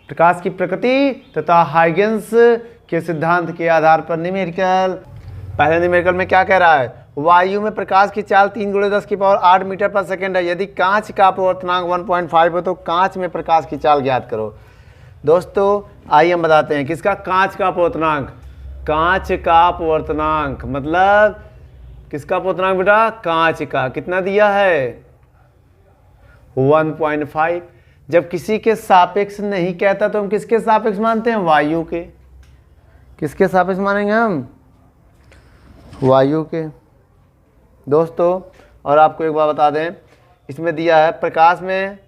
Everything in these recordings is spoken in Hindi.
प्रकाश की प्रकृति तथा हाइगेंस के सिद्धांत के आधार पर न्यूमेरिकल। पहले न्यूमेरिकल में क्या कह रहा है, वायु में प्रकाश की चाल 3 × 10⁸ मीटर पर सेकेंड है। यदि कांच का अपवर्तनांक 1.5 हो तो कांच में प्रकाश की चाल ज्ञात करो। दोस्तों आइए हम बताते हैं किसका, कांच का अपवर्तनांक। कांच का अपवर्तनांक मतलब किसका अपवर्तनांक बेटा, कांच का। कितना दिया है 1.5। जब किसी के सापेक्ष नहीं कहता तो हम किसके सापेक्ष मानते हैं, वायु के। किसके सापेक्ष मानेंगे हम, वायु के। दोस्तों और आपको एक बात बता दें, इसमें दिया है प्रकाश में,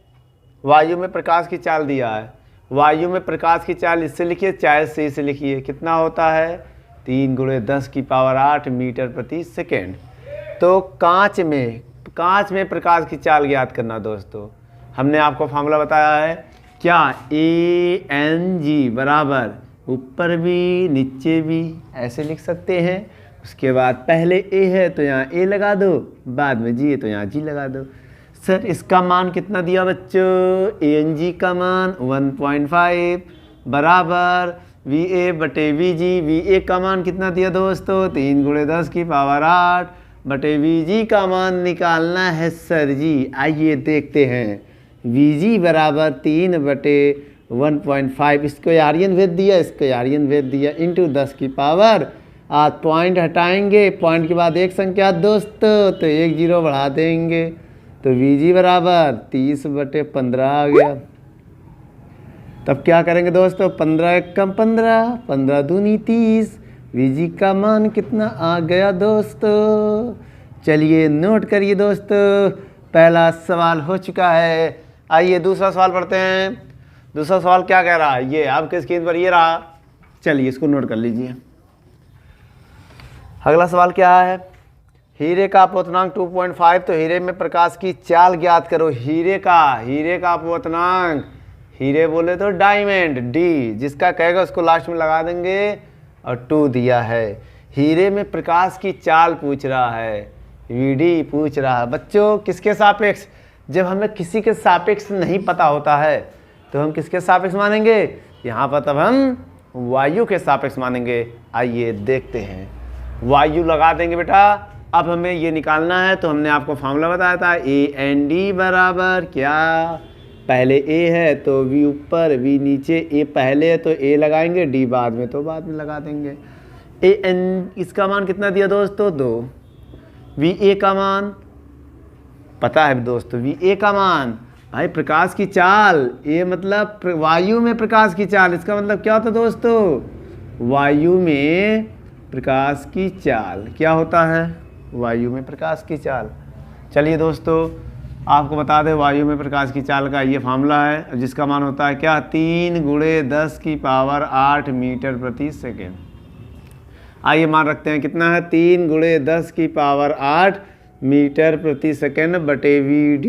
वायु में प्रकाश की चाल दिया है। वायु में प्रकाश की चाल इससे लिखिए चाहे से इसे लिखिए, कितना होता है 3 × 10⁸ मीटर प्रति सेकेंड। तो कांच में प्रकाश की चाल ज्ञात करना। दोस्तों हमने आपको फार्मूला बताया है क्या, ANG बराबर ऊपर भी नीचे भी ऐसे लिख सकते हैं। उसके बाद पहले A है तो यहाँ A लगा दो, बाद में G है तो यहाँ G लगा दो। सर इसका मान कितना दिया बच्चों, ANG का मान 1.5 बराबर VA/VG। VA का मान कितना दिया दोस्तों, 3 × 10⁸ बटे VG का मान निकालना है सर जी। आइए देखते हैं, VG बराबर 3/1.5, इसको आर्यन भेद दिया, इसको आर्यन भेद दिया, इंटू 10⁻। आज पॉइंट हटाएंगे, पॉइंट के बाद एक संख्या दोस्तों, तो 1 0 बढ़ा देंगे, तो VG बराबर 30/15 आ गया। तब क्या करेंगे दोस्तों, 15 × 1 = 15, 15 दूनी 30। VG का मान कितना आ गया दोस्तों, चलिए नोट करिए दोस्तों। पहला सवाल हो चुका है। आइए दूसरा सवाल पढ़ते हैं। दूसरा सवाल क्या कह रहा है, ये आपके स्क्रीन पर ये रहा, चलिए इसको नोट कर लीजिए। अगला सवाल क्या है, हीरे का अपवर्तनांक 2.5, तो हीरे में प्रकाश की चाल ज्ञात करो। हीरे का अपवर्तनांक, हीरे बोले तो डायमंड, डी, जिसका कहेगा उसको लास्ट में लगा देंगे, और 2 दिया है। हीरे में प्रकाश की चाल पूछ रहा है, VD पूछ रहा है। बच्चों किसके सापेक्ष, जब हमें किसी के सापेक्ष नहीं पता होता है तो हम किसके सापेक्ष मानेंगे, यहाँ पर तब हम वायु के सापेक्ष मानेंगे। आइए देखते हैं, वायु लगा देंगे बेटा। अब हमें ये निकालना है, तो हमने आपको फार्मूला बताया था, AND बराबर क्या, पहले A है तो V ऊपर V नीचे, A पहले है तो A लगाएंगे, D बाद में तो बाद में लगा देंगे। AN इसका मान कितना दिया दोस्तों, 2। VA का मान पता है दोस्तों, VA का मान भाई प्रकाश की चाल, A मतलब वायु में प्रकाश की चाल, इसका मतलब क्या होता है दोस्तों, वायु में प्रकाश की चाल क्या होता है, वायु में प्रकाश की चाल। चलिए दोस्तों आपको बता दें, वायु में प्रकाश की चाल का ये फार्मूला है, जिसका मान होता है क्या, 3 × 10⁸ मीटर प्रति सेकेंड। आइए मान रखते हैं कितना है, 3 × 10⁸ मीटर प्रति सेकेंड बटे VD।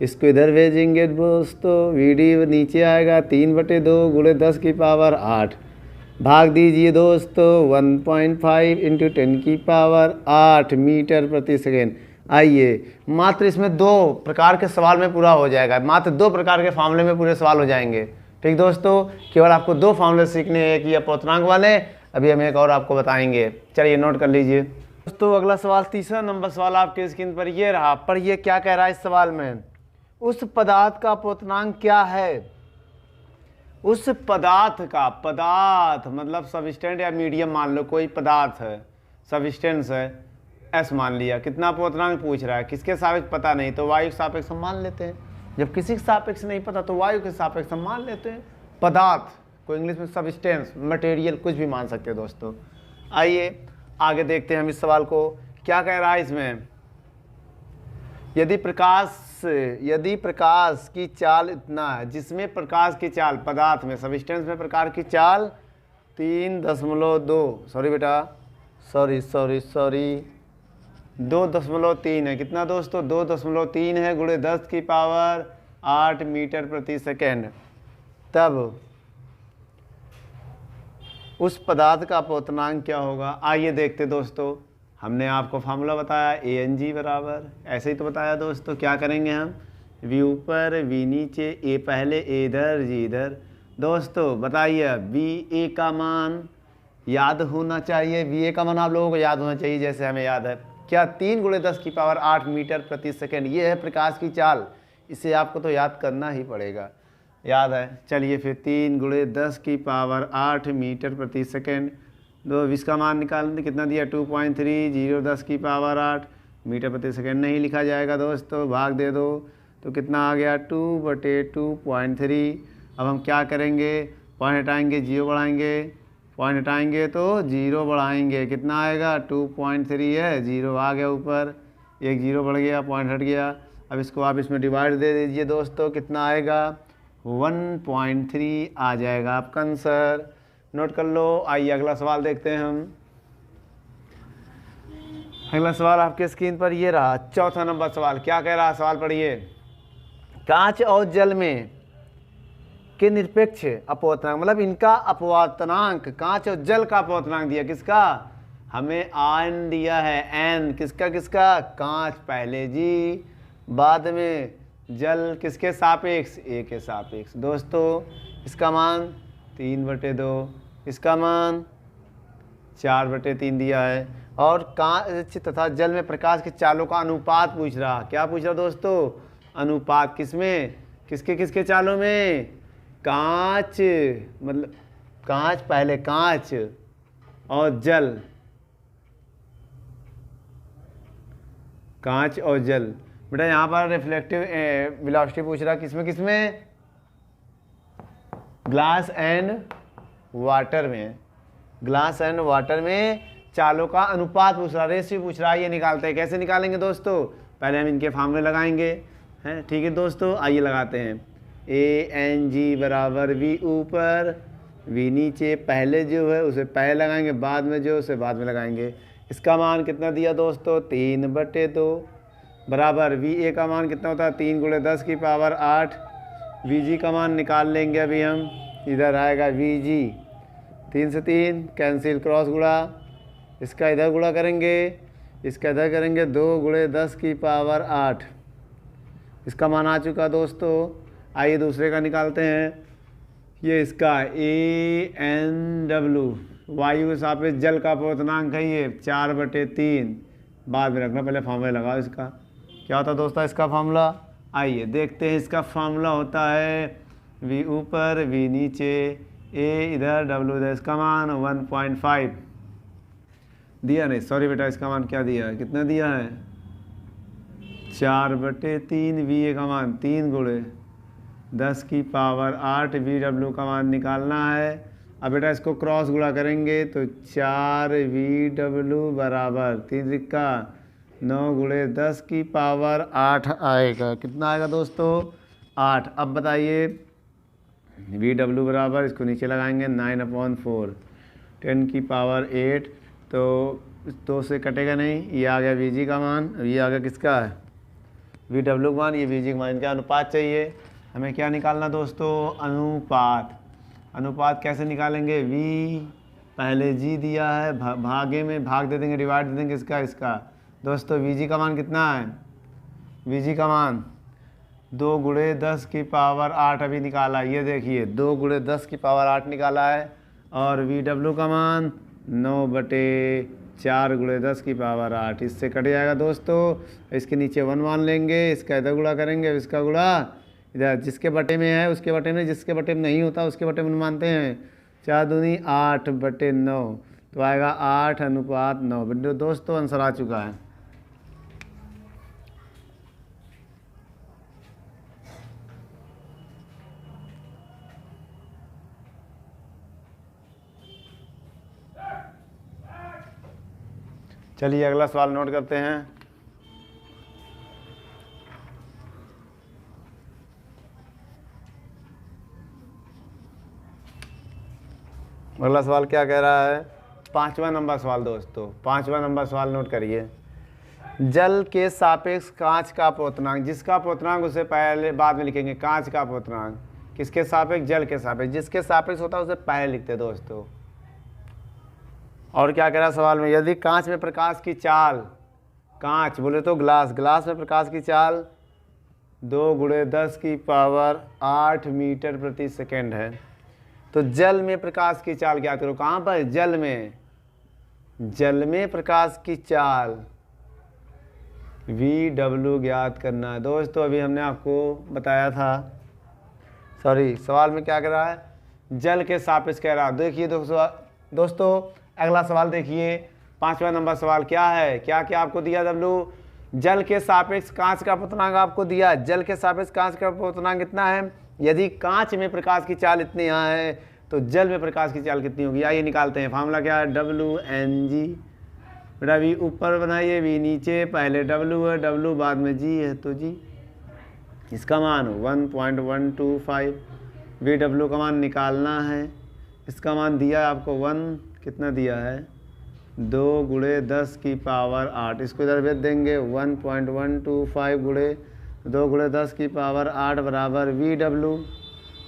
इसको इधर भेजेंगे दोस्तों, VD नीचे आएगा, 3/2 × 10⁸ भाग दीजिए दोस्तों 1.5 × 10⁸ मीटर प्रति सेकेंड। आइए मात्र इसमें 2 प्रकार के सवाल में पूरा हो जाएगा, मात्र 2 प्रकार के फार्मूले में पूरे सवाल हो जाएंगे। ठीक दोस्तों, केवल आपको 2 फार्मूले सीखने हैं, एक ये अपवर्तनांक वाले, अभी हम एक और आपको बताएंगे। चलिए नोट कर लीजिए दोस्तों। अगला सवाल, तीसरा नंबर सवाल आपके स्क्रीन पर ये रहा। पढ़िए क्या कह रहा है इस सवाल में, उस पदार्थ का अपवर्तनांक क्या है। उस पदार्थ का, पदार्थ मतलब सबस्टेंस या मीडियम मान लो, कोई पदार्थ है, सबस्टेंस है, S मान लिया, कितना अपवर्तनांक पूछ रहा है, किसके सापेक्ष पता नहीं तो वायु के सापेक्ष हम मान लेते हैं, जब किसी के सापेक्ष नहीं पता तो वायु के सापेक्ष हम मान लेते हैं। पदार्थ को इंग्लिश में सबस्टेंस, मटेरियल, कुछ भी मान सकते हैं दोस्तों। आइए आगे देखते हैं हम इस सवाल को, क्या कह रहा है इसमें, यदि प्रकाश की चाल इतना है, जिसमें प्रकाश की चाल, पदार्थ में सबस्टेंस में प्रकाश की चाल 3.2, सॉरी बेटा, सॉरी 2.3 है, कितना दोस्तों 2.3 है, × 10⁸ मीटर प्रति सेकेंड। तब उस पदार्थ का अपवर्तनांक क्या होगा। आइए देखते दोस्तों, हमने आपको फार्मूला बताया, ANG बराबर, ऐसे ही तो बताया दोस्तों। क्या करेंगे हम, V ऊपर V नीचे, A पहले A इधर G इधर, दोस्तों बताइए वी ए का मान याद होना चाहिए, वी ए का मान आप लोगों को याद होना चाहिए जैसे हमें याद है। क्या 3 × 10⁸ मीटर प्रति सेकेंड, ये है प्रकाश की चाल। इसे आपको तो याद करना ही पड़ेगा, याद है। चलिए फिर 3 × 10⁸ मीटर प्रति सेकेंड। दो इसका मान निकाल कितना दिया 2.30 मीटर प्रति सेकेंड नहीं लिखा जाएगा दोस्तों, भाग दे दो तो कितना आ गया 2/2.3। अब हम क्या करेंगे, पॉइंट हटाएंगे, जीरो बढ़ाएंगे, पॉइंट हटाएंगे तो जीरो बढ़ाएंगे, कितना आएगा 2.3 है, जीरो आ गया ऊपर, एक जीरो बढ़ गया, पॉइंट हट गया। अब इसको आप इसमें डिवाइड दे दीजिए दोस्तों, कितना आएगा 1.3 आ जाएगा आपका आंसर। नोट कर लो। आइए अगला सवाल देखते हैं हम। अगला सवाल आपके स्क्रीन पर ये रहा, चौथा नंबर सवाल। क्या कह रहा है सवाल, पढ़िए। कांच और जल में के निरपेक्ष अपवर्तनांक, मतलब इनका अपवर्तनांक, कांच और जल का अपवर्तनांक दिया, किसका, हमें एन दिया है, एन किसका किसका, कांच पहले जी, बाद में जल किसके सापेक्ष, ए के सापेक्ष। दोस्तों इसका मान 3/2, इसका मान 4/3 दिया है। और कांच तथा जल में प्रकाश की चालों का अनुपात पूछ रहा, क्या पूछ रहा दोस्तों, अनुपात किसमें, किसके किसके चालों में, कांच, मतलब कांच पहले, कांच और जल, कांच और जल। बेटा यहाँ पर रिफ्लेक्टिव वेलोसिटी पूछ रहा, किसमें किसमें, ग्लास एंड वाटर में, ग्लास एंड वाटर में चालों का अनुपात पूछ रहा, रेशियो पूछ रहा है। ये निकालते हैं, कैसे निकालेंगे दोस्तों, पहले हम इनके फार्मूले लगाएंगे, हैं, ठीक है दोस्तों। आइए लगाते हैं, ANG बराबर V ऊपर V नीचे, पहले जो है उसे पहले लगाएंगे, बाद में जो उसे बाद में लगाएंगे। इसका मान कितना दिया दोस्तों 3/2 बराबर VA का मान कितना होता है 3 × 10⁸। VG का मान निकाल लेंगे अभी हम, इधर आएगा VG, 3 से 3 कैंसिल, क्रॉस गुणा, इसका इधर गुणा करेंगे, इसका इधर करेंगे, 2 × 10⁸। इसका मान आ चुका दोस्तों। आइए दूसरे का निकालते हैं। ये इसका ANW, वायु के सापेक्ष जल का अपवर्तनांक है, ये 4/3, बाद में रखना, पहले फार्मूला लगाओ इसका। क्या होता है दोस्तों इसका फार्मूला, आइए देखते हैं। इसका फार्मूला होता है V ऊपर V नीचे, A इधर W इधर, इसका मान 1.5 दिया, नहीं सॉरी बेटा, इसका मान क्या दिया है, कितना दिया है 4/3, VA का मान 3 × 10⁸ VW का मान निकालना है। अब बेटा इसको क्रॉस गुणा करेंगे तो 4VW बराबर 3 × 9 × 10⁸ आएगा, कितना आएगा दोस्तों 8। अब बताइए VW बराबर, इसको नीचे लगाएंगे 9/4, 10⁸, तो 2 से कटेगा नहीं, ये आ गया VG का मान, ये आ गया किसका है VW का मान, ये VG का मान, इनका अनुपात चाहिए हमें। क्या निकालना दोस्तों, अनुपात। अनुपात कैसे निकालेंगे, V पहले G दिया है, भागे में भाग दे देंगे, डिवाइड दे देंगे इसका इसका। दोस्तों VG का मान कितना है, VG का मान 2 × 10⁸ अभी निकाला, ये देखिए 2 × 10⁸ निकाला है। और VW का मान 9/4 × 10⁸, इससे कट जाएगा दोस्तों। इसके नीचे 1 मान लेंगे, इसका इधर गुणा करेंगे, इसका गुणा इधर, जिसके बटे में है उसके बटे में, जिसके बटे में नहीं होता उसके बटे में मानते हैं। 4 दूनी 8/9, तो आएगा 8:9। दोस्तों आंसर आ चुका है। चलिए अगला सवाल नोट करते हैं। अगला सवाल क्या कह रहा है, 5वां नंबर सवाल दोस्तों, 5वां नंबर सवाल नोट करिए। जल के सापेक्ष कांच का अपवर्तनांक, जिसका अपवर्तनांक उसे पहले बाद में लिखेंगे, कांच का अपवर्तनांक किसके सापेक्ष, जल के सापेक्ष, जिसके सापेक्ष होता है उसे पहले लिखते हैं दोस्तों। और क्या कह रहा है सवाल में, यदि कांच में प्रकाश की चाल, कांच बोले तो ग्लास, ग्लास में प्रकाश की चाल 2 × 10⁸ मीटर प्रति सेकेंड है, तो जल में प्रकाश की चाल ज्ञात करो। कहाँ पर? जल में। जल में प्रकाश की चाल VW ज्ञात करना है। दोस्तों अभी हमने आपको बताया था, सॉरी सवाल में क्या कह रहा है, जल के सापेक्ष कह रहा है। देखिए दोस्तों अगला सवाल देखिए, 5वां नंबर सवाल क्या है, क्या क्या आपको दिया W, जल के सापेक्ष कांच का अपवर्तनांक आपको दिया। जल के सापेक्ष कांच का अपवर्तनांक कितना है? यदि कांच में प्रकाश की चाल इतनी यहाँ है तो जल में प्रकाश की चाल कितनी होगी? आइए निकालते हैं। फार्मूला क्या है? WNG। बेटा V ऊपर बनाइए, V नीचे, पहले W है, W बाद में G है तो G। इसका मान 1.125 VW का मान निकालना है। इसका मान दिया है आपको 1, कितना दिया है? 2 × 10 की पावर 8। इसको इधर भेज देंगे, 1.125 गुणे 2 × 10 की पावर 8 बराबर VW।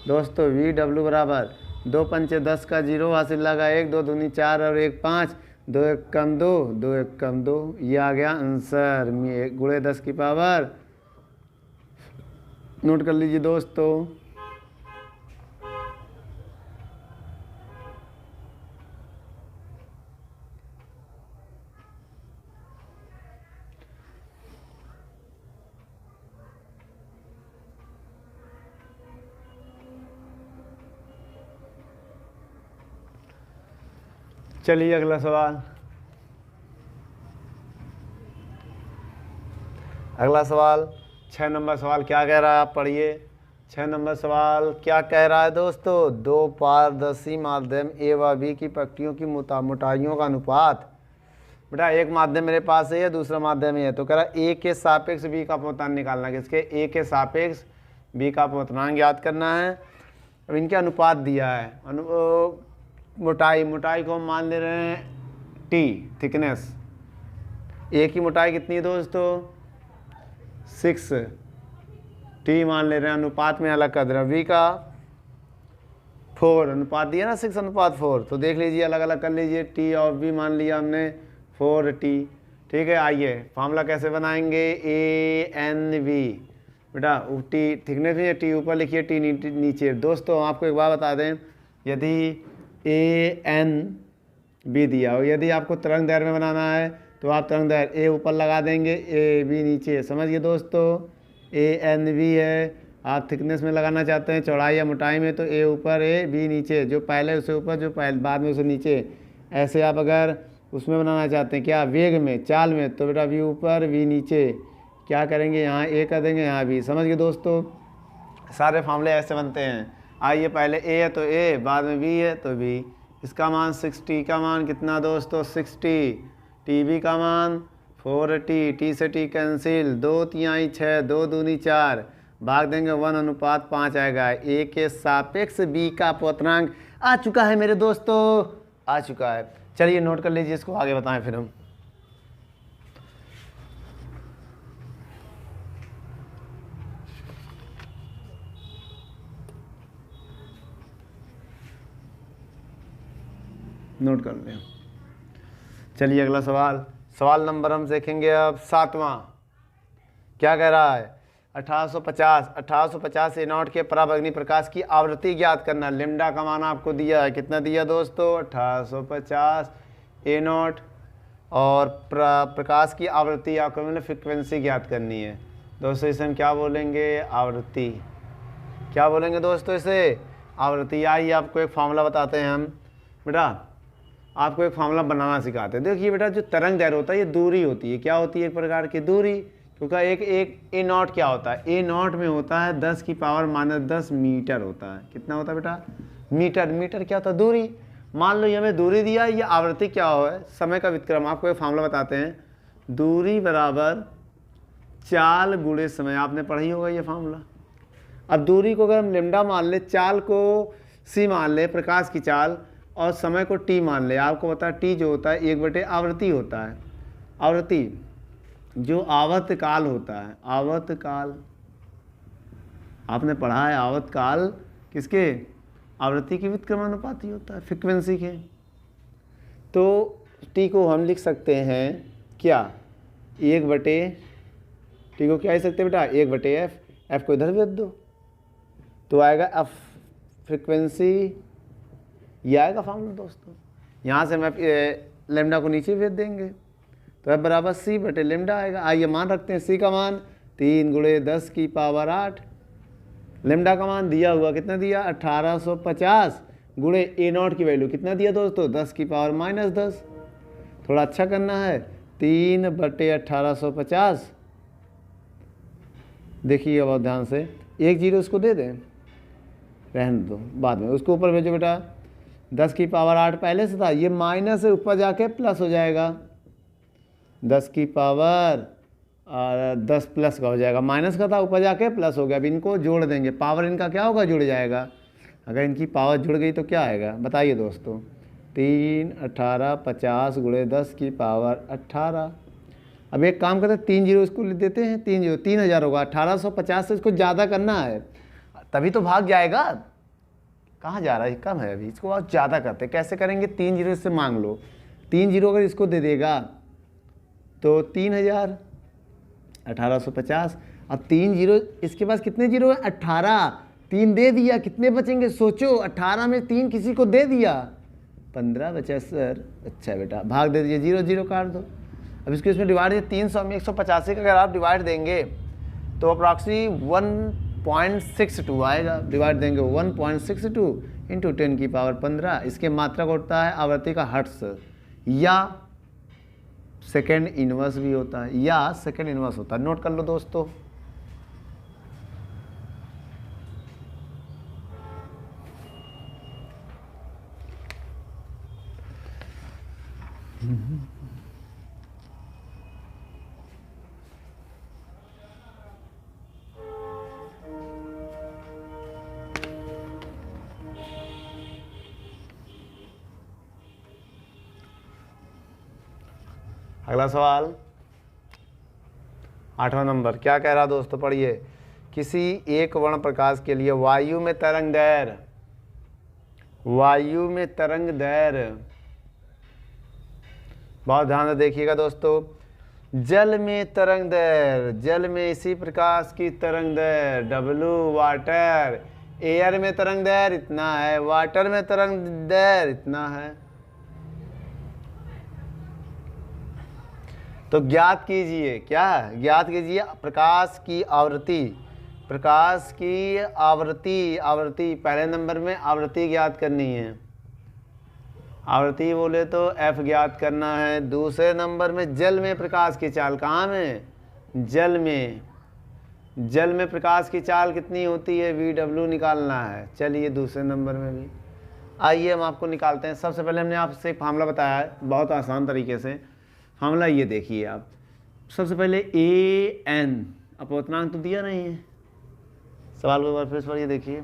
दोस्तों VW बराबर 2 पंचे 10 का 0 हासिल लगा, 1 2 दूनी 4 और 1 5, 2 1 कम 2, 2 1 कम 2, ये आ गया आंसर। 1 × 10 की पावर, नोट कर लीजिए दोस्तों। चलिए अगला सवाल। अगला सवाल 6 नंबर सवाल क्या कह रहा है, आप पढ़िए। 6 नंबर सवाल क्या कह रहा है दोस्तों? 2 पारदर्शी माध्यम A व B की पट्टियों की मोटाइयों का अनुपात। बेटा एक माध्यम मेरे पास है, दूसरा माध्यम है, तो कह रहा है A के सापेक्ष B का अपवर्तनांक निकालना। किसके? A के सापेक्ष B का अपवर्तनांक ज्ञात करना है। अब इनके अनुपात दिया है। मोटाई को हम मान ले रहे हैं T, थिकनेस। A की मोटाई कितनी है दोस्तों? 6, T मान ले रहे हैं, अनुपात में अलग कर दे रहे हैं। V का 4 अनुपात दिया ना, 6:4। तो देख लीजिए, अलग अलग कर लीजिए। T और V मान लिया हमने 4T। ठीक है, आइए फार्मूला कैसे बनाएंगे? ANV। बेटा T थिकनेस में T ऊपर लिखिए, T नीचे। दोस्तों आपको एक बात बता दें, यदि ANB दिया हो, यदि आपको तरंग दैर्घ्य में बनाना है तो आप तरंग दैर्घ्य A ऊपर लगा देंगे, AB नीचे। समझ गए दोस्तों? ANB है, आप थिकनेस में लगाना चाहते हैं, चौड़ाई या मोटाई में, तो A ऊपर AB नीचे, जो पहले उसे ऊपर, जो पहले बाद में उसे नीचे। ऐसे आप अगर उसमें बनाना चाहते हैं क्या, वेग में, चाल में, तो बेटा V ऊपर V नीचे। क्या करेंगे? यहाँ A कर देंगे, यहाँ B। समझ गए दोस्तों? सारे फार्मूले ऐसे बनते हैं। आइए पहले A है तो A, बाद में B है तो B। इसका मान 6T का मान कितना दोस्तों? 6T। TB का मान 4T, T से T कैंसिल, 2 तिहाई 6, 2 दूनी 4, भाग देंगे 1:5 आएगा। A के सापेक्ष B का अपवर्तनांक आ चुका है मेरे दोस्तों, आ चुका है। चलिए नोट कर लीजिए, इसको आगे बताएं फिर हम। नोट कर लें। चलिए अगला सवाल नंबर हम देखेंगे अब 7वां। क्या कह रहा है? 1850 A0 के पराबैंगनी प्रकाश की आवृत्ति ज्ञात करना। लैम्डा का मान आपको दिया है, कितना दिया दोस्तों? 1850 A0, और प्रकाश की आवृत्ति आपको मैंने फ्रिक्वेंसी ज्ञात करनी है। दोस्तों इसे हम क्या बोलेंगे? आवृत्ति। क्या बोलेंगे दोस्तों इसे? आवृत्ति। आइए आपको एक फॉर्मूला बताते हैं हम। बेटा आपको एक फार्मूला बनाना सिखाते हैं। देखिए बेटा, जो तरंग दैर्घ्य होता है ये दूरी होती है। क्या होती है? एक प्रकार की दूरी। क्योंकि एक A0 क्या होता है? A0 में होता है 10⁻⁻10 मीटर होता है। कितना होता है बेटा? मीटर। मीटर क्या होता है? दूरी। मान लो ये हमें दूरी दिया, ये आवृत्ति क्या हो है? समय का व्युत्क्रम। आपको एक फार्मूला बताते हैं, दूरी बराबर चाल गुणे समय। आपने पढ़ी होगा ये फार्मूला। अब दूरी को अगर हम लैम्डा मान ले, चाल को C मान ले, प्रकाश की चाल, और समय को T मान ले। आपको पता है T जो होता है 1/आवृत्ति होता है। आवृत्ति जो आवर्तकाल होता है, आवर्तकाल आपने पढ़ा है। आवर्तकाल किसके? आवृत्ति के व्युत्क्रमानुपाती होता है, फ्रीक्वेंसी के। तो T को हम लिख सकते हैं क्या? 1/T को क्या लिख सकते हैं बेटा? 1/F। F को इधर भेज दो तो आएगा F फ्रीक्वेंसी ये आएगा फॉर्मूला दोस्तों। यहाँ से मैं लेमडा को नीचे भेज देंगे तो F बराबर C बटे लेमडा आएगा। आइए मान रखते हैं C का मान 3 × 10 की पावर 8, लेमडा का मान दिया हुआ कितना दिया 1850 गुणे A0 की वैल्यू कितना दिया दोस्तों 10 की पावर -10। थोड़ा अच्छा करना है 3 बटे 1850। देखिए अब ध्यान से, एक जीरो उसको दे दें, रहने दो बाद में, उसको ऊपर भेजो बेटा। 10 की पावर 8 पहले से था, ये माइनस है, ऊपर जाके प्लस हो जाएगा। 10 की पावर 10 प्लस का हो जाएगा, माइनस का था ऊपर जाके प्लस हो गया। अब इनको जोड़ देंगे, पावर इनका क्या होगा जुड़ जाएगा। अगर इनकी पावर जुड़ गई तो क्या आएगा बताइए दोस्तों। 3 18 50 गुणे 10 की पावर 18। अब एक काम करते हैं 3 जीरो इसको लिख देते हैं, 3 जीरो 3000 होगा। 1850 से इसको ज़्यादा करना है तभी तो भाग जाएगा। कहाँ जा रहा है, कम है अभी, इसको आप ज़्यादा करते कैसे करेंगे। 3 जीरो इससे मांग लो, 3 जीरो अगर इसको दे देगा तो 3000 1850। अब 3 जीरो इसके पास कितने जीरो है 18, 3 दे दिया, कितने बचेंगे सोचो। 18 में 3 किसी को दे दिया, 15 बचा सर। अच्छा बेटा भाग दे दीजिए, 0 0 काट दो। अब इसको इसमें डिवाइड 300 में 185 का अगर आप डिवाइड देंगे तो अप्रॉक्सी 1.62 आएगा। डिवाइड देंगे 1.62 इंटू 10 की पावर 15। इसके मात्रक होता है आवृत्ति का हर्ट्स या सेकेंड इनवर्स भी होता है, या सेकेंड इनवर्स होता है। नोट कर लो दोस्तों। अगला सवाल 8वां नंबर क्या कह रहा दोस्तों, पढ़िए। किसी एक वर्ण प्रकाश के लिए वायु में तरंग दैर्घ्य, वायु में तरंग दैर्घ्य, बहुत ध्यान से देखिएगा दोस्तों। जल में तरंग दैर्घ्य, जल में इसी प्रकाश की तरंग दैर्घ्य W, वाटर, एयर में तरंग दैर्घ्य इतना है, वाटर में तरंग दैर्घ्य इतना है। तो ज्ञात कीजिए, क्या ज्ञात कीजिए प्रकाश की आवृत्ति, प्रकाश की आवृत्ति, आवृत्ति पहले नंबर में आवृत्ति ज्ञात करनी है। आवृत्ति बोले तो F ज्ञात करना है। दूसरे नंबर में जल में प्रकाश की चाल, कहाँ में जल में, जल में प्रकाश की चाल कितनी होती है VW निकालना है। चलिए दूसरे नंबर में भी आइए हम आपको निकालते हैं। सबसे पहले हमने आपसे एक फार्मूला बताया है बहुत आसान तरीके से। फार्मूला ये देखिए आप, सबसे पहले AN अपवर्तनांक तो दिया नहीं है, सवाल को एक बार फिर से पढ़िए देखिए।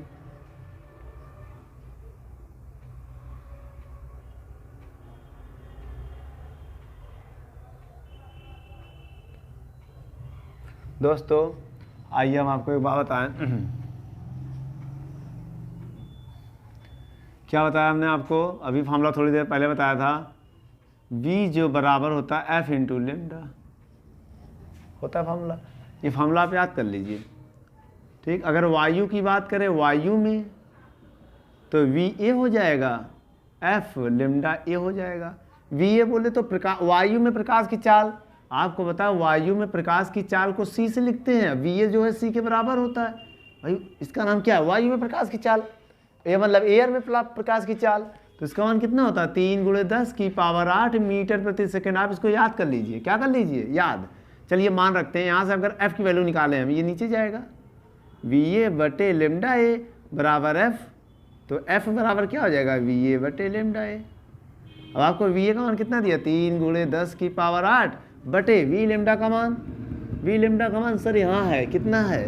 दोस्तों आइए हम आपको एक बात बताएं। क्या बताया हमने आपको, अभी फार्मूला थोड़ी देर पहले बताया था। V जो बराबर होता है F इंटू लेमडा होता है फार्मूला। ये फार्मूला आप याद कर लीजिए, ठीक। अगर वायु की बात करें वायु में तो VA हो जाएगा F लेमडा A हो जाएगा। VA बोले तो प्रकाश, वायु में प्रकाश की चाल, आपको बताया वायु में प्रकाश की चाल को C से लिखते हैं। VA जो है C के बराबर होता है। भाई इसका नाम क्या है, वायु में प्रकाश की चाल, ये मतलब एयर में प्रकाश की चाल। तो इसका मान कितना होता है 3 × 10 की पावर 8 मीटर प्रति सेकंड। आप इसको याद कर लीजिए, क्या कर लीजिए याद। चलिए मान रखते हैं, यहाँ से अगर F की वैल्यू निकालें हम, ये नीचे जाएगा VA बटे लेमडा A बराबर F। तो F बराबर क्या हो जाएगा VA बटे लेमडा A। अब आपको VA का मान कितना दिया 3 × 10 की पावर 8 बटे V लेमडा का मान, V लेमडा का मान सर यहाँ है, कितना है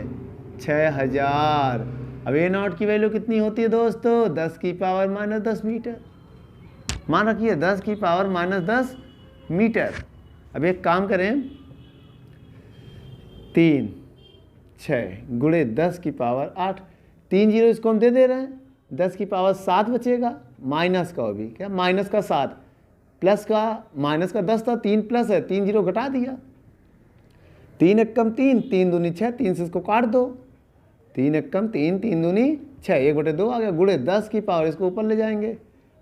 6000। अब A0 की वैल्यू कितनी होती है दोस्तों 10 की पावर -10 मीटर। मान रखिए 10 की पावर -10 मीटर। अब एक काम करें 3 6 गुणे 10 की पावर 8, 3 जीरो इसको हम दे रहे हैं, 10 की पावर 7 बचेगा, माइनस का भी क्या माइनस का 7 प्लस का माइनस का 10 था, 3 प्लस है, 3 जीरो घटा दिया, 3 एक कम 3, 3 दूनी 6, 3 से इसको काट दो, 3 एक कम 3, 3 दूनी 6, 1/2 आ गया, गुणे 10 की पावर इसको ऊपर ले जाएंगे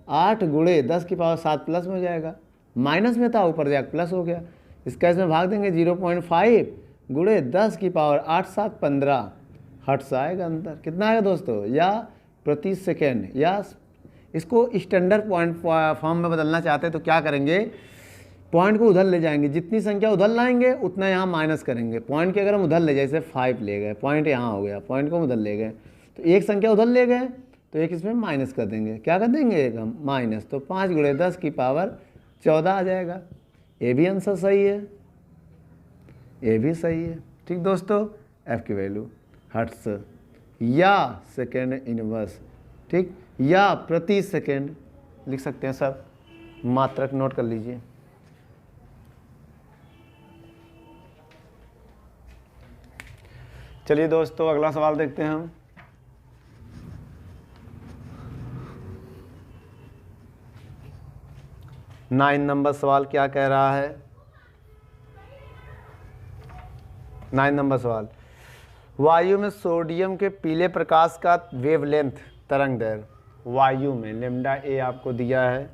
8 गुणे 10 की पावर 7 प्लस में हो जाएगा, माइनस में था ऊपर जाकर प्लस हो गया। इसका इसमें भाग देंगे 0.5 गुणे 10 की पावर 8 7 15 हर्ट्ज आएगा अंतर। कितना आएगा दोस्तों? या प्रति सेकेंड, या इसको स्टैंडर्ड पॉइंट फॉर्म में बदलना चाहते हैं तो क्या करेंगे, पॉइंट को उधर ले जाएंगे, जितनी संख्या उधर लाएंगे उतना यहाँ माइनस करेंगे। पॉइंट के अगर हम उधर ले जाए, जैसे 5 ले गए, पॉइंट यहाँ हो गया, पॉइंट को उधर ले गए तो एक संख्या उधर ले गए तो एक इसमें माइनस कर देंगे। क्या कर देंगे? एक हम माइनस, तो 5 गुणे 10 की पावर 14 आ जाएगा। ये भी आंसर सही है, ये भी सही है। ठीक दोस्तों, एफ की वैल्यू हर्ट्ज या सेकेंड इनवर्स, ठीक, या प्रति सेकेंड लिख सकते हैं सब। मात्रक नोट कर लीजिए। चलिए दोस्तों, अगला सवाल देखते हैं हम। नाइन नंबर सवाल क्या कह रहा है? 9 नंबर सवाल, वायु में सोडियम के पीले प्रकाश का वेवलेंथ, तरंग दैर्घ्य, वायु में लेमडा ए आपको दिया है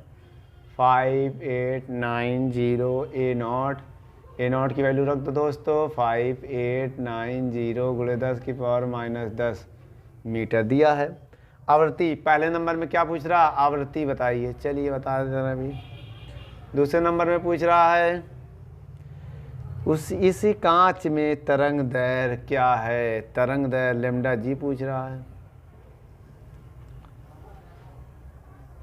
5890 ए नॉट की वैल्यू रख दो दोस्तों 5890 गुणे 10 की पावर -10 मीटर दिया है। आवृत्ति, पहले नंबर में क्या पूछ रहा? आवृत्ति बताइए। चलिए बता देना अभी। दूसरे नंबर में पूछ रहा है इसी कांच में तरंग दैर्घ्य क्या है? तरंग दैर्घ्य लेमडा जी पूछ रहा है।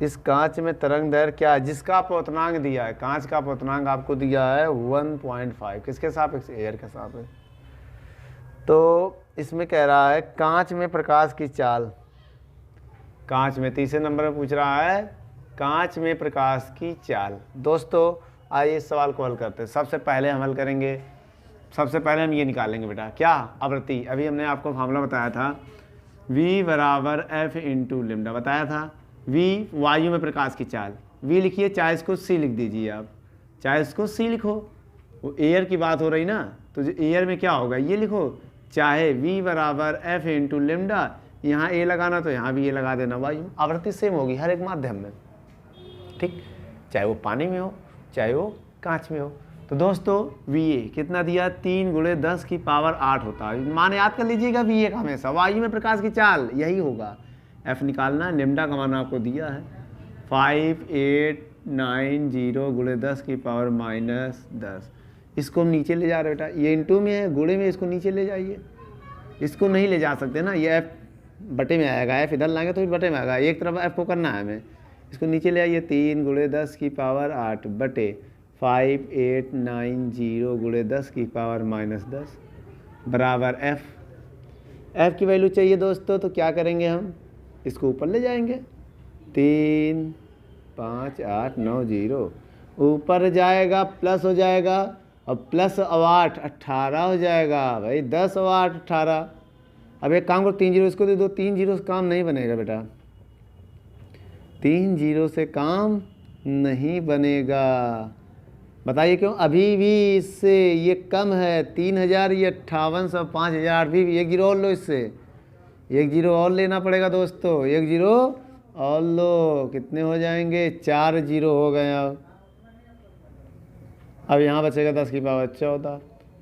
इस कांच में तरंग दैर्घ्य क्या है? जिसका अपवर्तनांक दिया है, कांच का अपवर्तनांक आपको दिया है 1.5, किसके सापेक्ष? एयर के सापेक्ष। तो इसमें कह रहा है कांच में प्रकाश की चाल, कांच में, तीसरे नंबर में पूछ रहा है कांच में प्रकाश की चाल। दोस्तों आइए इस सवाल को हल करते हैं। सबसे पहले हम हल करेंगे, सबसे पहले हम ये निकालेंगे बेटा, क्या? आवृत्ति। अभी हमने आपको फार्मूला बताया था, V बराबर F इंटू लेमडा बताया था। V वायु में प्रकाश की चाल, V लिखिए, चाहे इसको C लिख दीजिए आप, चाहे इसको C लिखो, वो एयर की बात हो रही ना, तो जो एयर में क्या होगा ये लिखो, चाहे V बराबर F इंटू लेमडा, यहाँ A लगाना तो यहाँ भी A लगा देना। वायु आवृत्ति सेम होगी हर एक माध्यम में, ठीक, चाहे वो पानी में हो चाहे वो कांच में हो। तो दोस्तों VA कितना दिया? 3 गुणे 10 की पावर 8 होता है। मान याद कर लीजिएगा VA का हमेशा, वायु में प्रकाश की चाल यही होगा। F निकालना, लेमडा का मान आपको दिया है 5890 गुणे 10 की पावर -10। इसको नीचे ले जा रहे बेटा, ये इंटू में है, गुणे में, इसको नीचे ले जाइए। इसको नहीं ले जा सकते ना, ये F बटे में आएगा, F इधर लाएंगे तो बटे में आएगा, एक तरफ F को करना है हमें। इसको नीचे ले आइए, 3 गुणे 10 की पावर 8 बटे 5890 गुणे 10 की पावर -10 बराबर F की वैल्यू चाहिए दोस्तों, तो क्या करेंगे हम? इसको ऊपर ले जाएंगे, 3 5 8 9 0 ऊपर जाएगा, प्लस हो जाएगा, और प्लस और 8 18 हो जाएगा भाई, 10 और 8 18। अब एक काम करो, 3 जीरो इसको दे दो, 3 जीरो से काम नहीं बनेगा बेटा, 3 जीरो से काम नहीं बनेगा। बताइए क्यों? अभी भी इससे ये कम है, 3000, ये 5800, 5000 भी, एक जीरो और लो, इससे एक जीरो और लेना पड़ेगा दोस्तों, एक जीरो और लो, कितने हो जाएंगे? 4 जीरो हो गए। अब यहाँ बचेगा 10 की पावर 14,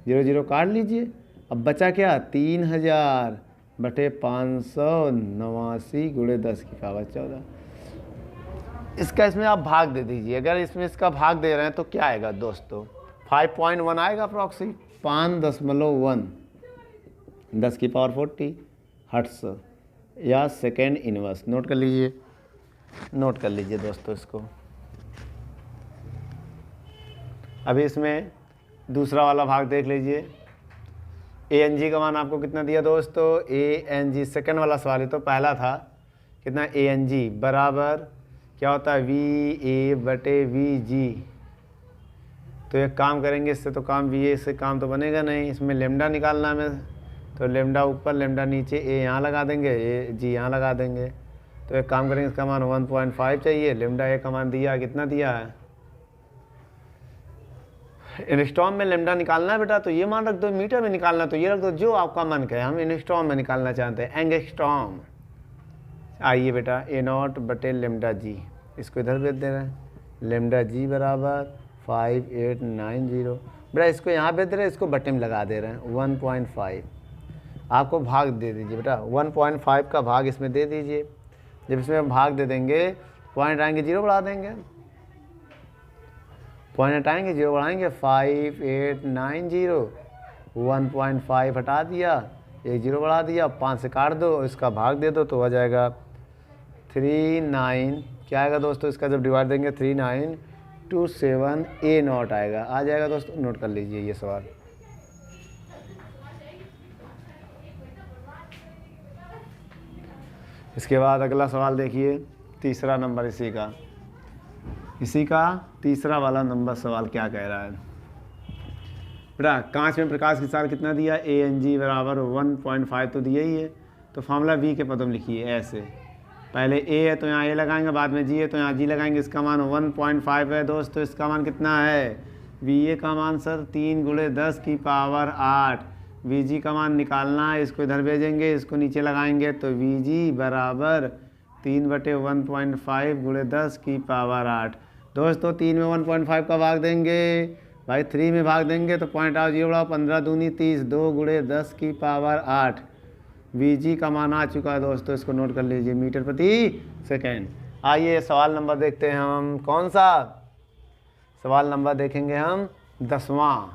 0 0 काट लीजिए। अब बचा क्या? 3000 बटे 589 गुणे 10 की पावर 14। इसका इसमें आप भाग दे दीजिए, अगर इसमें इसका भाग दे रहे हैं तो क्या आएगा दोस्तों? 5.1 आएगा अप्रॉक्सी, 5.1 10 की पावर 40 हर्ट्स या सेकेंड इनवर्स। नोट कर लीजिए, नोट कर लीजिए दोस्तों इसको। अभी इसमें दूसरा वाला भाग देख लीजिए, ANG का मान आपको कितना दिया दोस्तों? ANG सेकेंड वाला सवाल है तो पहला था कितना? ANG बराबर क्या होता है? VA बटे VG। तो एक काम करेंगे, इससे तो काम VA से काम तो बनेगा नहीं, इसमें लेमडा निकालना हमें, तो लेमडा ऊपर लेमडा नीचे, A यहाँ लगा देंगे, AG यहाँ लगा देंगे। तो एक काम करेंगे, इसका मान 1.5 चाहिए, लेमडा A का मान दिया, कितना दिया है? एंगस्ट्रॉम में लेमडा निकालना है बेटा, तो ये मान रख दो, मीटर में निकालना तो ये रख दो, जो आपका मन कहे। हम एंगस्ट्रॉम में निकालना चाहते हैं, एंगस्ट्रॉम। आइए बेटा, A0 बटे लेमडा G, इसको इधर भेज दे रहे हैं। लेमडा जी बराबर 5890। बेटा इसको यहाँ भेज दे रहे हैं, इसको बटे में लगा दे रहे हैं 1.5। आपको भाग दे दीजिए बेटा, 1.5 का भाग इसमें दे दीजिए। जब इसमें भाग दे देंगे, पॉइंट आएंगे 0 बढ़ा देंगे, पॉइंट हटाएंगे 0 बढ़ाएंगे 5890। 1.5 हटा दिया, एक 0 बढ़ा दिया, 5 से काट दो, इसका भाग दे दो तो हो जाएगा 39। क्या आएगा दोस्तों, इसका जब डिवाइड देंगे 3927 ए नॉट आएगा। आ जाएगा दोस्तों, नोट कर लीजिए ये सवाल। इसके बाद अगला सवाल देखिए, तीसरा नंबर इसी का तीसरा वाला नंबर सवाल क्या कह रहा है बेटा। कांच में प्रकाश की चाल कितना दिया, ANG बराबर 1.5 तो दिया ही है। तो फार्मूला V के पदों में लिखिए ऐसे, पहले A है तो यहाँ A लगाएंगे, बाद में G है तो यहाँ G लगाएंगे। इसका मान 1.5 है दोस्तों, इसका मान कितना है, VA का मान सर 3 × 10 की पावर 8। VG का मान निकालना है, इसको इधर भेजेंगे, इसको नीचे लगाएंगे तो VG बराबर 3/1.5 × 10 की पावर 8। दोस्तों 3 में 1.5 का भाग देंगे भाई, 3 में भाग देंगे तो पॉइंट आओ 0 बढ़ाओ, 15 दूनी 30, 2 × 10 की पावर 8। VG का मान आ चुका है दोस्तों, इसको नोट कर लीजिए, मीटर प्रति सेकेंड। आइए सवाल नंबर देखते हैं हम, कौन सा सवाल नंबर देखेंगे हम, 10वां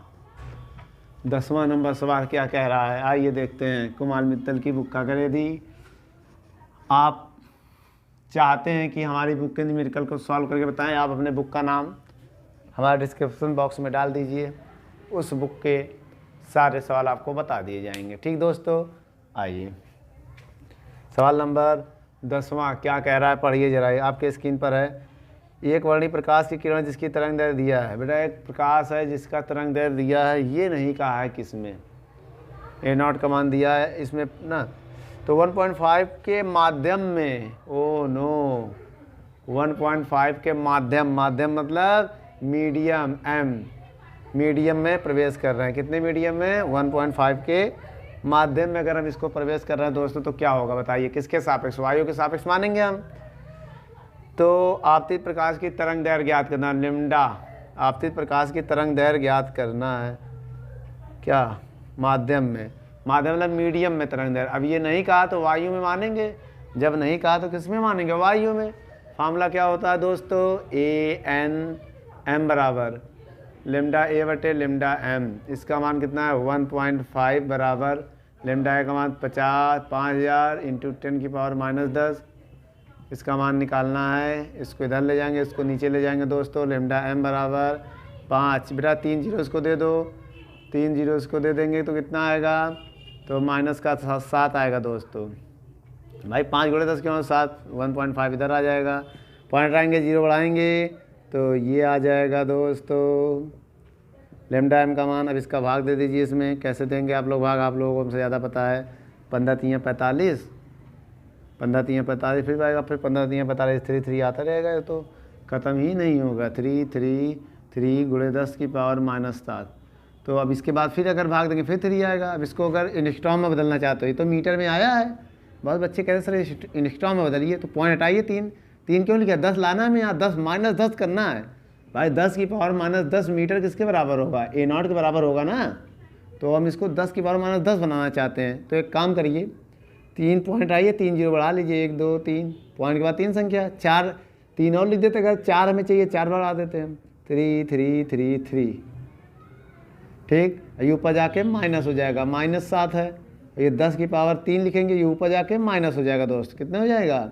नंबर सवाल क्या कह रहा है, आइए देखते हैं। कुमार मित्तल की बुक का करे दी। आप चाहते हैं कि हमारी बुक के न्यूमेरिकल को सॉल्व करके बताएं, आप अपने बुक का नाम हमारे डिस्क्रिप्शन बॉक्स में डाल दीजिए, उस बुक के सारे सवाल आपको बता दिए जाएंगे। ठीक दोस्तों, आइए सवाल नंबर 10वां क्या कह रहा है, पढ़िए जरा, आपके स्क्रीन पर है। एक वर्णी प्रकाश की किरण जिसकी तरंग दैर्घ्य दिया है। बेटा एक प्रकाश है जिसका तरंग दैर्घ्य दिया है, ये नहीं कहा है किसमें, A0 का मान दिया है इसमें ना, तो 1.5 के माध्यम में, ओ नो 1.5 के माध्यम मतलब मीडियम M, मीडियम में प्रवेश कर रहे हैं। कितने मीडियम में, 1.5 के माध्यम में अगर हम इसको प्रवेश कर रहे हैं दोस्तों तो क्या होगा बताइए, किसके सापेक्ष, वायु के सापेक्ष मानेंगे हम। तो आपतित प्रकाश की तरंग दैर्घ्य ज्ञात करना, लेमडा आपतित प्रकाश की तरंग दैर्घ्य ज्ञात करना है, क्या माध्यम में, माध्यम मतलब मीडियम में तरंग दैर्घ्य। अब ये नहीं कहा तो वायु में मानेंगे, जब नहीं कहा तो किस में मानेंगे, वायु में। फार्मूला क्या होता है दोस्तों, ANM बराबर लेमडा A/, लेमडा M। इसका मान कितना है 1.5 बराबर लेमडा A का मान 5000 × 10⁻⁻10। इसका मान निकालना है, इसको इधर ले जाएंगे, इसको नीचे ले जाएंगे दोस्तों। लेमडा M बराबर 5, बेटा 3 जीरो इसको दे दो, 3 जीरो इसको दे देंगे तो कितना आएगा, तो माइनस का 7 आएगा दोस्तों। भाई 5 × 10 क्यों 7, 1.5 इधर आ जाएगा, पॉइंट आएंगे 0 बढ़ाएंगे तो ये आ जाएगा दोस्तों लेमडा M का मान। अब इसका भाग दे दीजिए, इसमें कैसे देंगे आप लोग भाग, आप लोगों को हमसे ज़्यादा पता है। 15 × 3 = 45, 15 × 3 = 45, फिर आएगा, फिर 15 × 3 = 45, 3 3 आता रहेगा, ये तो ख़त्म ही नहीं होगा। 3 3 3 × 10 की पावर -7। तो अब इसके बाद फिर अगर भाग देंगे फिर 3 आएगा। अब इसको अगर इनस्टॉम में बदलना चाहते हो, ये तो मीटर में आया है, बहुत बच्चे कहते सर इनस्टॉम में बदलिए, तो पॉइंट हटाइए, 3 क्यों लिखा, 10 लाना है, यहाँ 10 -10 करना है भाई। 10 की पावर -10 मीटर किसके बराबर होगा, A0 के बराबर होगा ना। तो हम इसको 10 की पावर -10 बनाना चाहते हैं, तो एक काम करिए, 3 पॉइंट आइए, 3 जीरो बढ़ा लीजिए, 1 2 3 पॉइंट के बाद 3 संख्या, 4 3 और लिख देते, अगर 4 हमें चाहिए 4 बढ़ा देते हैं, 3 3 3 3। ठीक, ये ऊपर जाके माइनस हो जाएगा, -7 है, ये 10 की पावर 3 लिखेंगे, ये ऊपर जाके माइनस हो जाएगा दोस्त, कितना हो जाएगा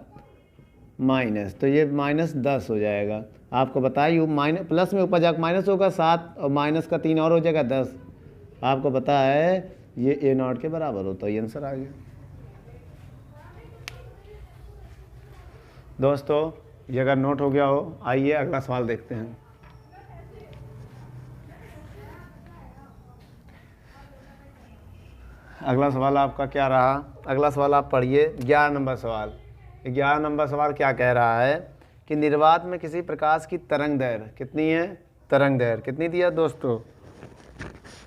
माइनस, तो ये -10 हो जाएगा। आपको बताइए माइनस प्लस में ऊपर जाकर माइनस होगा 7 और माइनस का 3 और हो जाएगा 10। आपको पता है ये A0 के बराबर होता है, ये आंसर आ गया दोस्तों। ये अगर नोट हो गया हो, आइए अगला सवाल देखते हैं। अगला सवाल आपका क्या रहा, अगला सवाल आप पढ़िए, 11 नंबर सवाल। 11 नंबर सवाल क्या कह रहा है कि निर्वात में किसी प्रकाश की तरंग दैर्घ्य कितनी है, तरंग दैर्घ्य कितनी दिया दोस्तों,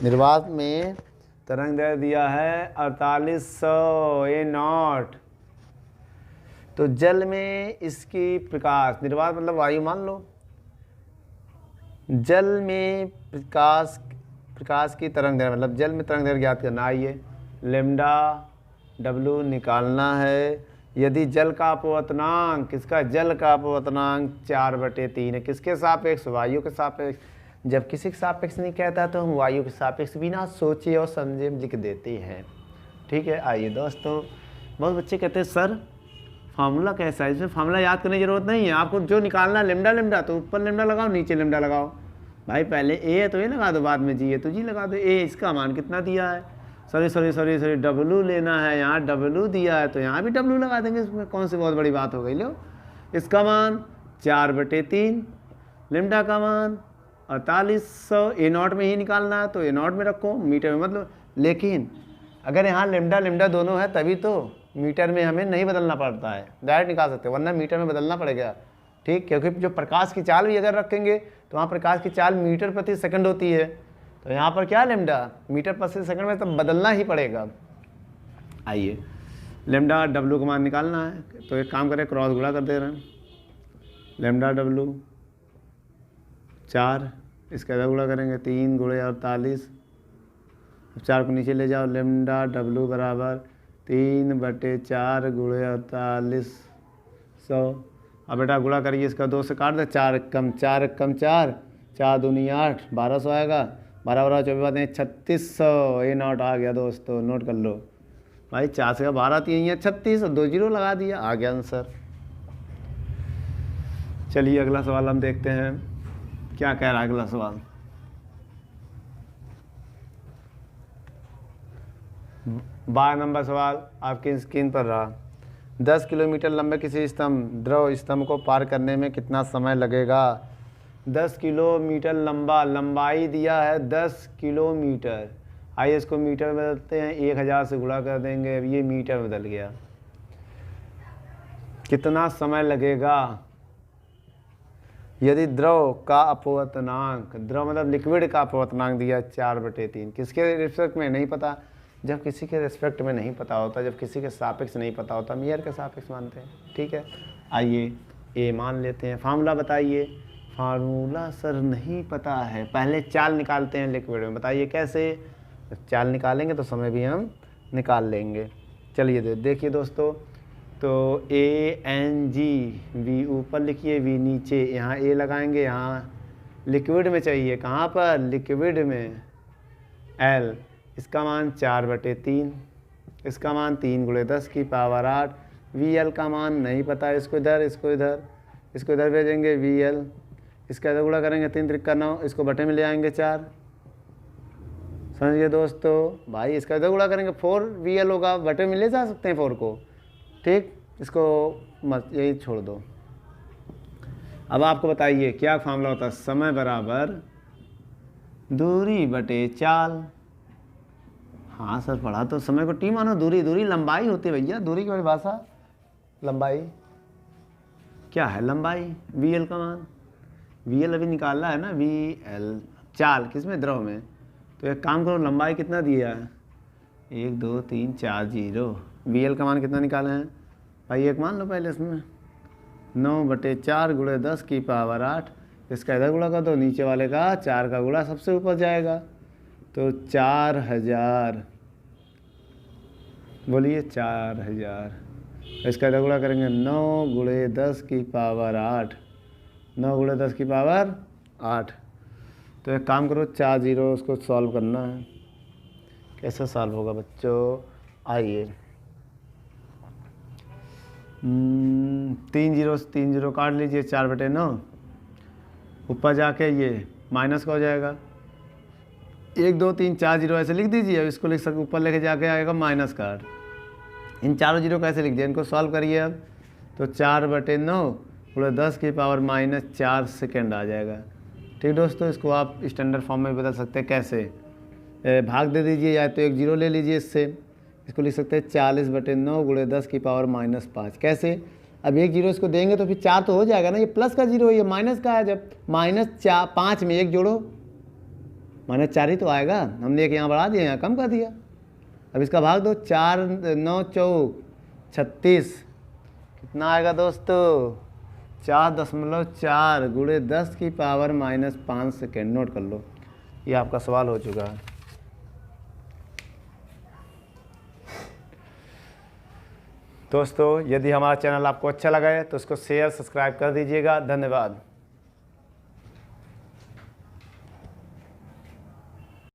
निर्वात में तरंग दैर्घ्य दिया है 4800 A0। तो जल में इसकी प्रकाश निर्वात मतलब वायु मान लो, जल में प्रकाश की तरंग दैर्घ्य मतलब जल में तरंग दैर्घ्य ज्ञात करना। आइए लेमडा डब्लू निकालना है। यदि जल का अपवर्तनांक, किसका, जल का अपवर्तनांक 4/3 है, किसके सापेक्ष, वायु के सापेक्ष। जब किसी के सापेक्ष नहीं कहता तो हम वायु के सापेक्ष बिना सोचे और समझे लिख देते हैं। ठीक है। आइए दोस्तों, बहुत बच्चे कहते हैं सर फार्मूला कैसा है, इसमें फार्मूला याद करने की जरूरत नहीं है, आपको जो निकालना है लेमडा तो ऊपर लेमडा लगाओ, नीचे लेमडा लगाओ। भाई पहले ए है तो ए लगा दो, बाद में जी है तो जी लगा दो। ए इसका मान कितना दिया है, सॉरी डब्लू लेना है, यहाँ डब्लू दिया है तो यहाँ भी डब्लू लगा देंगे, इसमें कौन सी बहुत बड़ी बात हो गई। लो इसका मान 4/3, लेमडा का मान 4800, ए नॉट में ही निकालना है तो ए नॉट में रखो, मीटर में मतलब। लेकिन अगर यहाँ लेमडा दोनों है तभी तो मीटर में हमें नहीं बदलना पड़ता है, डायरेक्ट निकाल सकते हैं, वरना मीटर में बदलना पड़ेगा। ठीक, क्योंकि जो प्रकाश की चाल भी अगर रखेंगे तो वहाँ प्रकाश की चाल मीटर प्रति सेकंड होती है, तो यहाँ पर क्या लेमडा मीटर प्रति सेकंड में तब बदलना ही पड़ेगा। आइए लेमडा डब्लू का मान निकालना है तो एक काम करें, क्रॉस गुणा कर दे रहे हैं। लेमडा डब्लू 4, इसका गुणा करेंगे 3 × 48, 4 को नीचे ले जाओ। लेमडा डब्लू बराबर 3/4 × 4800। अब बेटा गुणा करिए, इसका 2 से काट दे, 4 कम 4 कम 4, 4 दूनी 8, 1200 आएगा। 12 12 24 बातें 3600, ए नॉट आ गया दोस्तों, नोट कर लो भाई। 4 से 12 3 है 36, 2 जीरो लगा दिया, आ गया आंसर। चलिए अगला सवाल हम देखते हैं क्या कह रहा है अगला सवाल। 12 नंबर सवाल आपकी स्क्रीन पर रहा। 10 किलोमीटर लंबे किसी द्रव स्तंभ को पार करने में कितना समय लगेगा। 10 किलोमीटर लंबा, लंबाई दिया है 10 किलोमीटर। आइए इसको मीटर में बदलते हैं, 1000 से गुणा कर देंगे, अब ये मीटर बदल गया। कितना समय लगेगा यदि द्रव का अपवर्तनांक, द्रव मतलब लिक्विड का अपवर्तनांक दिया 4/3, किसके रिस्पेक्ट में नहीं पता। जब किसी के रिस्पेक्ट में नहीं पता होता, जब किसी के सापेक्ष नहीं पता होता, हम ईयर के सापेक्ष मानते हैं। ठीक है। आइए ए मान लेते हैं। फार्मूला बताइए। फार्मूला सर नहीं पता है, पहले चाल निकालते हैं लिक्विड में, बताइए कैसे। चाल निकालेंगे तो समय भी हम निकाल लेंगे। चलिए देखिए दोस्तों, तो ANG, V ऊपर लिखिए, V नीचे, यहाँ A लगाएंगे, यहाँ लिक्विड में चाहिए, कहाँ पर, लिक्विड में। L इसका मान 4/3, इसका मान 3 × 10 की पावर 8। VL का मान नहीं पता, इसको इधर, इसको इधर, इसको इधर भेजेंगे VL, इसका इधर गुणा करेंगे 3 3 9, इसको बटे में ले आएंगे 4। समझिए दोस्तों भाई, इसका इधर गुणा करेंगे 4 VL होगा, बटे में ले जा सकते हैं 4 को। ठीक, इसको मत यही छोड़ दो। अब आपको बताइए क्या फार्मूला होता है, समय बराबर दूरी बटे चाल। हाँ सर पढ़ा तो, समय को टी मानो, दूरी लंबाई होती है भैया, दूरी की परिभाषा लंबाई। क्या है लंबाई, VL का मान, VL अभी निकालना है ना, VL चाल किसमें, द्रव में। तो एक काम करो, लंबाई कितना दिया है, 1 2 3 4 0। VL का मान कितना निकाले हैं भाई, एक मान लो पहले इसमें, 9/4 × 10 की पावर 8। इसका इधर गुणा कर दो, नीचे वाले का 4 का गुणा सबसे ऊपर जाएगा, तो 4000, बोलिए 4000। इसका इधर गुणा करेंगे 9 × 10 की पावर 8, 9 × 10 की पावर 8। तो एक काम करो, 4 0 उसको सॉल्व करना है। कैसे सॉल्व होगा बच्चों, आइए 3 0 से 3 0 काट लीजिए, 4/9, ऊपर जाके ये माइनस का हो जाएगा, 1 2 3 4 0 ऐसे लिख दीजिए। अब इसको लिख सकते, ऊपर लेके जाके आएगा माइनस का 8। इन चारों जीरो कैसे लिख दिया, इनको सॉल्व करिए अब, तो 4/9 × 10 की पावर -4 सेकेंड आ जाएगा। ठीक दोस्तों, इसको आप स्टैंडर्ड फॉर्म में बदल सकते हैं। कैसे, भाग दे दीजिए, या तो एक जीरो ले लीजिए, इससे इसको लिख सकते हैं 40/9 × 10 की पावर -5। कैसे, अब एक जीरो इसको देंगे तो फिर 4 तो हो जाएगा ना, ये प्लस का जीरो है, ये माइनस का है। जब -5 में 1 जोड़ो, -4 ही तो आएगा। हमने एक यहाँ बढ़ा दिया, यहाँ कम कर दिया। अब इसका भाग दो, 4 9 4 36, कितना आएगा दोस्तों? 4.4 गुणे 10 की पावर -5 सेकेंड। नोट कर लो, ये आपका सवाल हो चुका है। दोस्तों यदि हमारा चैनल आपको अच्छा लगा है तो उसको शेयर सब्सक्राइब कर दीजिएगा। धन्यवाद।